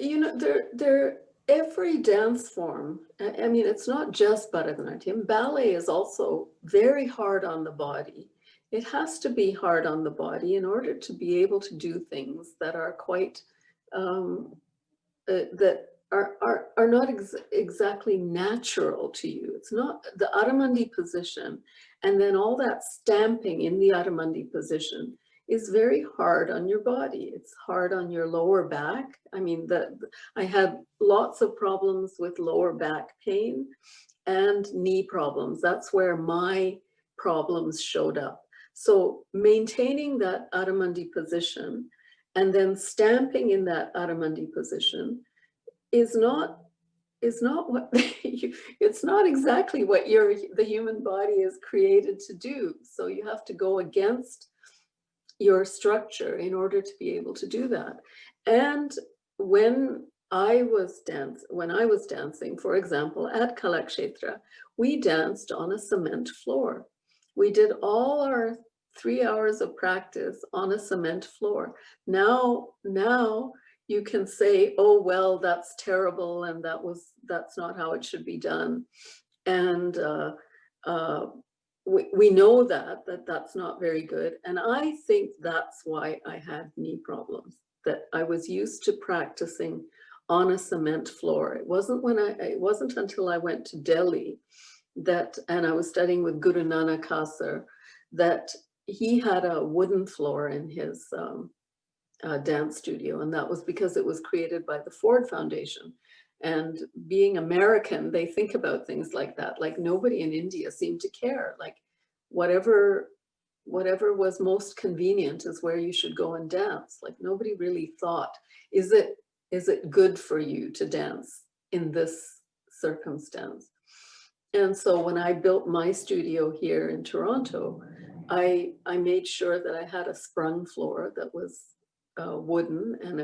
You know, every dance form, I mean, it's not just Bharatanatyam. Ballet is also very hard on the body. It has to be hard on the body in order to be able to do things that are quite, that are not exactly natural to you. It's not the Aramandi position, and then all that stamping in the Aramandi position is very hard on your body. It's hard on your lower back. I mean, I had lots of problems with lower back pain and knee problems. That's where my problems showed up. So maintaining that Aramandi position and then stamping in that Aramandi position is not what it's not exactly what the human body is created to do. So you have to go against your structure in order to be able to do that. And when I was dancing, for example, at Kalakshetra, we danced on a cement floor. We did all our 3 hours of practice on a cement floor. Now you can say, oh, well, that's terrible, and that's not how it should be done. And we know that's not very good. And I think that's why I had knee problems, that I was used to practicing on a cement floor. It wasn't until I went to Delhi and I was studying with Guru Nanak Kasar, that he had a wooden floor in his dance studio. And that was because it was created by the Ford Foundation. And being American, they think about things like that. Like nobody in India seemed to care. Like whatever was most convenient is where you should go and dance. Like nobody really thought, is it good for you to dance in this circumstance? And so when I built my studio here in Toronto, I made sure that I had a sprung floor that was wooden, and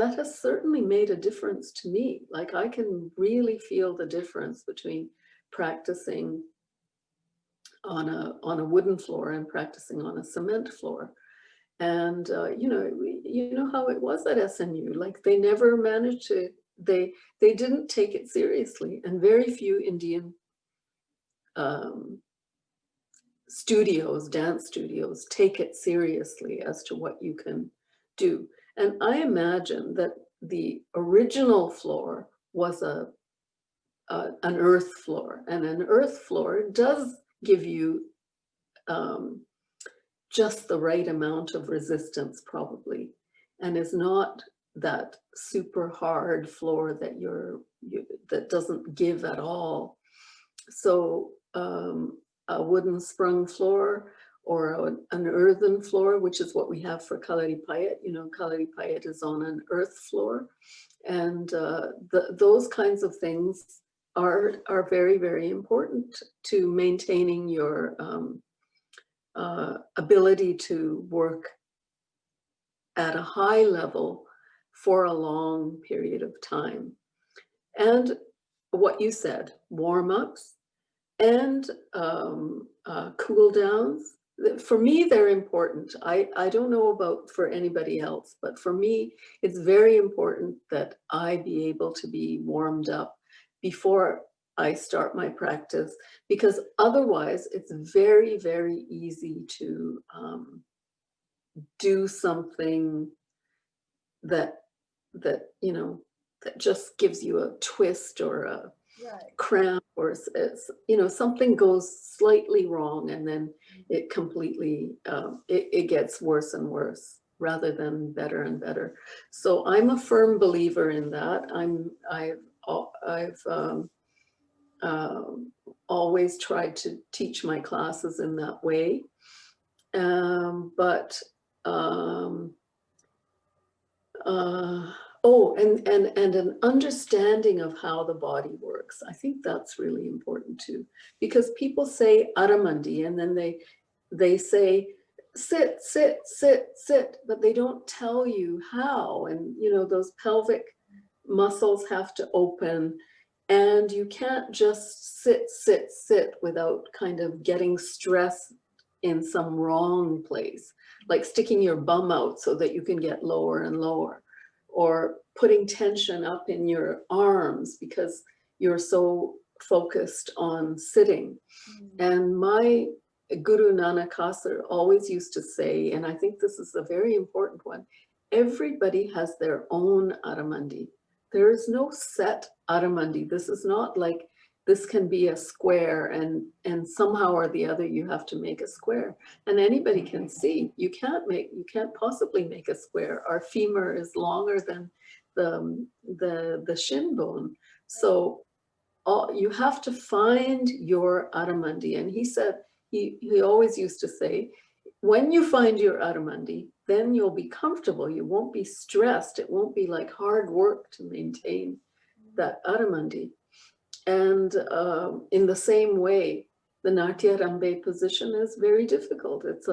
that has certainly made a difference to me. Like I can really feel the difference between practicing on a wooden floor and practicing on a cement floor. And you know how it was at SNU. Like they never managed to. They didn't take it seriously, and very few Indian dance studios take it seriously as to what you can do. And I imagine that the original floor was an earth floor, and an earth floor does give you just the right amount of resistance probably, and is not that super hard floor that that doesn't give at all. So a wooden sprung floor or an earthen floor, which is what we have for Kalaripayattu. You know, Kalaripayattu is on an earth floor. And those kinds of things are very, very important to maintaining your ability to work at a high level for a long period of time. And what you said, warm-ups and cool downs, for me, they're important. I don't know about for anybody else, but for me, it's very important that I be able to be warmed up before I start my practice, because otherwise it's very, very easy to do something that you know, that just gives you a twist or a cramp, or you know, something goes slightly wrong, and then it completely it gets worse and worse rather than better and better. So I'm a firm believer in that. I've always tried to teach my classes in that way, oh, and an understanding of how the body works. I think that's really important too, because people say Aramandi, and then they say sit, sit, sit, sit, but they don't tell you how. And you know, those pelvic muscles have to open, and you can't just sit, sit, sit without kind of getting stress in some wrong place, like sticking your bum out so that you can get lower and lower, or putting tension up in your arms because you're so focused on sitting. And my Guru Nanak Kasar always used to say, and I think this is a very important one, everybody has their own Aramandi. There is no set Aramandi. This is not like this can be a square and somehow or the other you have to make a square. And anybody can see, you can't possibly make a square. Our femur is longer than the shin bone. So you have to find your Aramandi. And he said, he always used to say, when you find your Aramandi, then you'll be comfortable. You won't be stressed. It won't be like hard work to maintain that Aramandi. And in the same way, the Natya Rambe position is very difficult. It's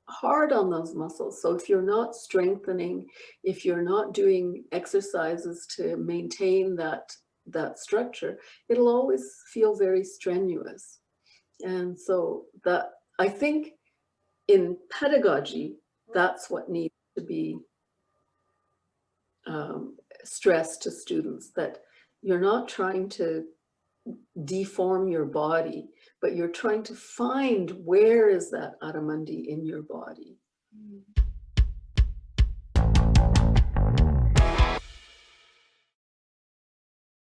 hard on those muscles. So if you're not strengthening, if you're not doing exercises to maintain that structure, it'll always feel very strenuous. And so that, I think in pedagogy, that's what needs to be stressed to students, that you're not trying to deform your body, but you're trying to find where is that Aramandi in your body.